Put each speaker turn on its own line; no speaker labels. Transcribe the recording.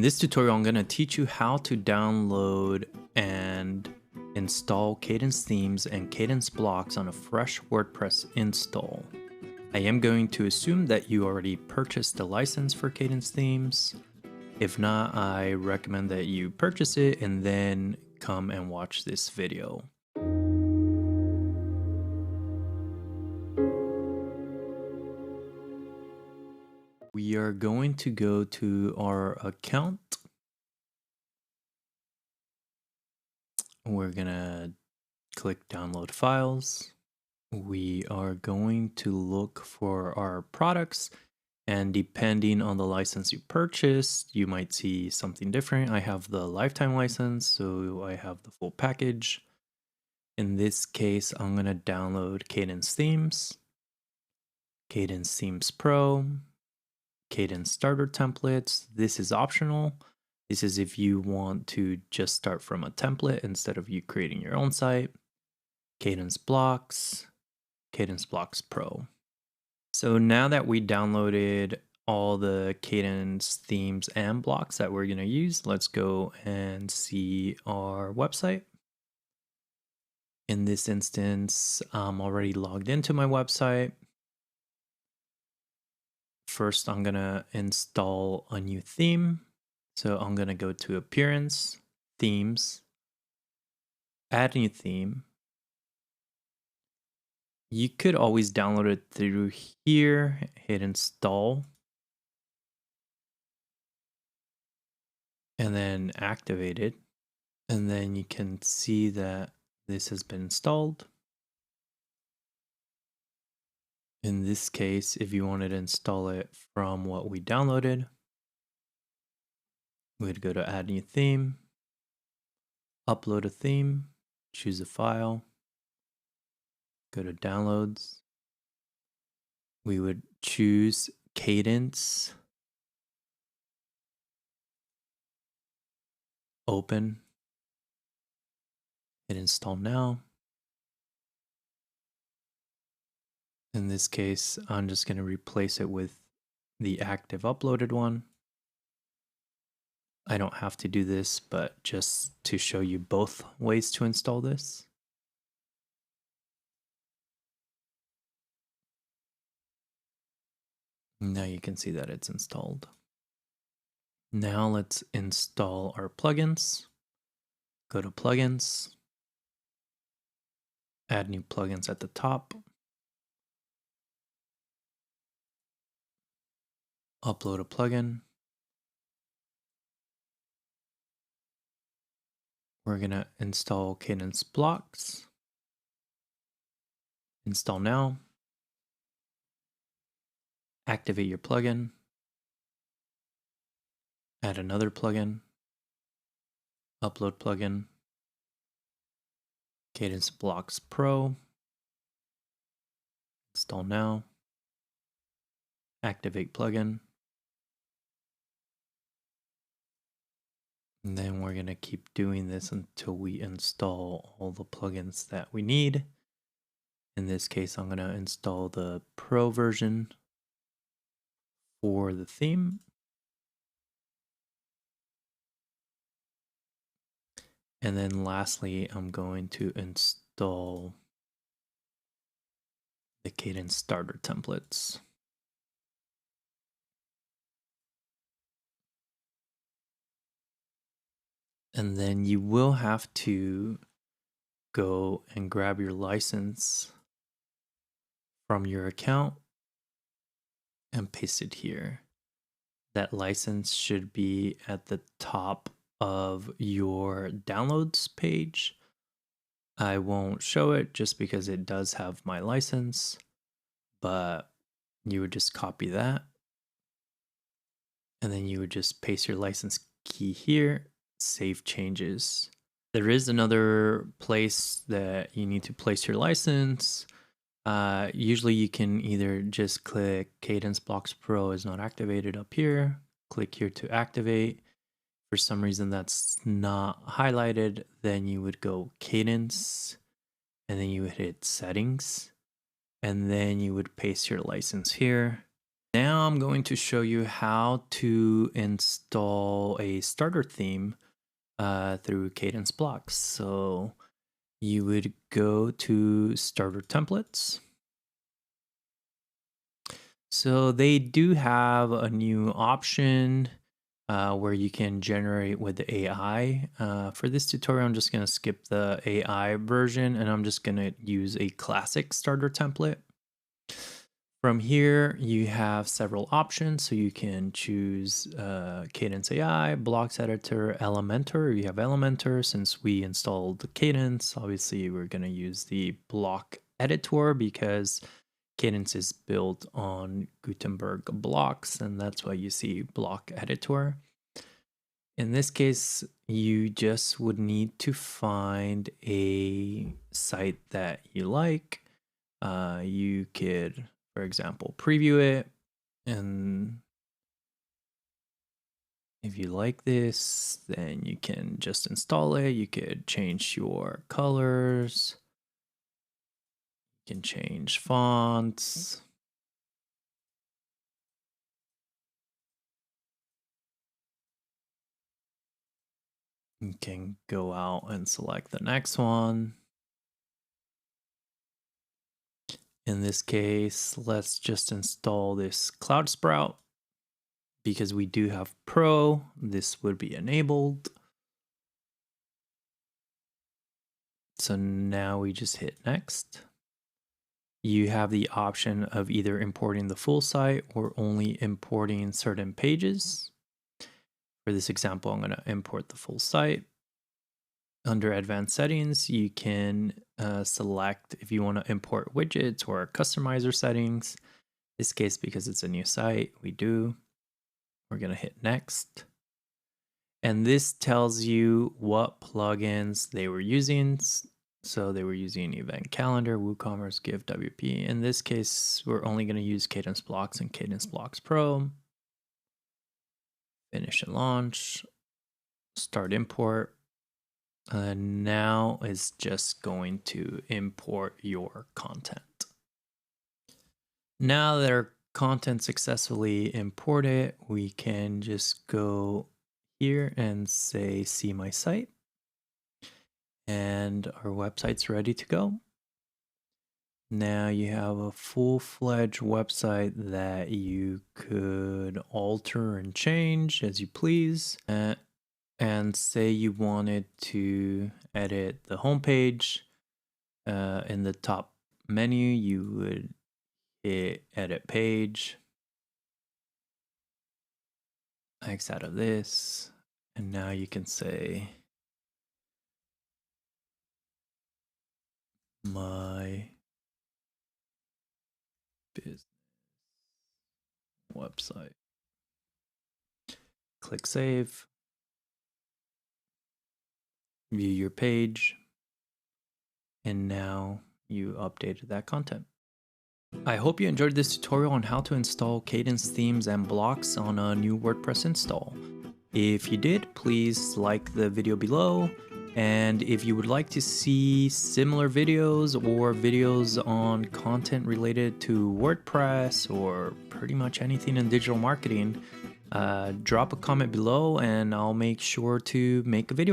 this tutorial, I'm going to teach you how to download and install Kadence themes and Kadence blocks on a fresh WordPress install. I am going to assume that you already purchased the license for Kadence themes. If not, I recommend that you purchase it and then come and watch this video. We are going to go to our account. We're gonna click download files. We are going to look for our products, and depending on the license you purchased, you might see something different. I have the lifetime license, so I have the full package. In this case, I'm gonna download Kadence Themes, Kadence Themes Pro, Kadence Starter Templates. This is optional. This is if you want to just start from a template instead of you creating your own site. Kadence Blocks, Kadence Blocks Pro. So now that we downloaded all the Kadence themes and blocks that we're going to use, let's go and see our website. In this instance, I'm already logged into my website. First, I'm going to install a new theme. So I'm going to go to Appearance, Themes, Add New Theme. You could always download it through here, hit Install, and then activate it. And then you can see that this has been installed. In this case, if you wanted to install it from what we downloaded, we'd go to Add New Theme, Upload a Theme, choose a file, go to Downloads. We would choose Kadence, open, hit Install Now. In this case, I'm just going to replace it with the active uploaded one. I don't have to do this, but just to show you both ways to install this. Now you can see that it's installed. Now let's install our plugins. Go to Plugins, add new plugins at the top, upload a plugin. We're going to install Kadence Blocks. Install now. Activate your plugin. Add another plugin. Upload plugin. Kadence Blocks Pro. Install now. Activate plugin. And then we're going to keep doing this until we install all the plugins that we need. In this case, I'm going to install the Pro version for the theme. And then lastly, I'm going to install the Kadence starter templates. And then you will have to go and grab your license from your account and paste it here. That license should be at the top of your downloads page. I won't show it just because it does have my license, but you would just copy that. And then you would just paste your license key here, save changes. There is another place that you need to place your license. Usually you can either just click Kadence Blocks Pro is not activated up here, click here to activate. For some reason that's not highlighted, then you would go Kadence, and then you would hit Settings, and then you would paste your license here. Now I'm going to show you how to install a starter theme through Kadence blocks. So you would go to starter templates. So they do have a new option where you can generate with the AI. For this tutorial, I'm just going to skip the AI version and I'm just going to use a classic starter template. From here, you have several options. So you can choose Kadence AI, Blocks Editor, Elementor. You have Elementor. Since we installed the Kadence, obviously we're going to use the Block Editor because Kadence is built on Gutenberg blocks, and that's why you see Block Editor. In this case, you just would need to find a site that you like. You could, for example, preview it, and if you like this, then you can just install it. You could change your colors, you can change fonts. You can go out and select the next one. In this case, let's just install this Cloud Sprout. Because we do have Pro, this would be enabled. So now we just hit next. You have the option of either importing the full site or only importing certain pages. For this example, I'm going to import the full site. Under advanced settings, you can select if you want to import widgets or customizer settings. In this case, because it's a new site, we do. We're going to hit next. And this tells you what plugins they were using. So they were using Event Calendar, WooCommerce, Give WP. In this case, we're only going to use Kadence Blocks and Kadence Blocks Pro. Finish and launch. Start import. Now it's just going to import your content. Now that our content successfully imported, we can just go here and say, see my site. And our website's ready to go. Now you have a full-fledged website that you could alter and change as you please. And say you wanted to edit the homepage. In the top menu, you would hit edit page. X out of this. And now you can say my business website. Click save. View your page. And now you updated that content. I hope you enjoyed this tutorial on how to install Kadence themes and blocks on a new WordPress install. If you did, please like the video below. And if you would like to see similar videos or videos on content related to WordPress or pretty much anything in digital marketing, drop a comment below and I'll make sure to make a video.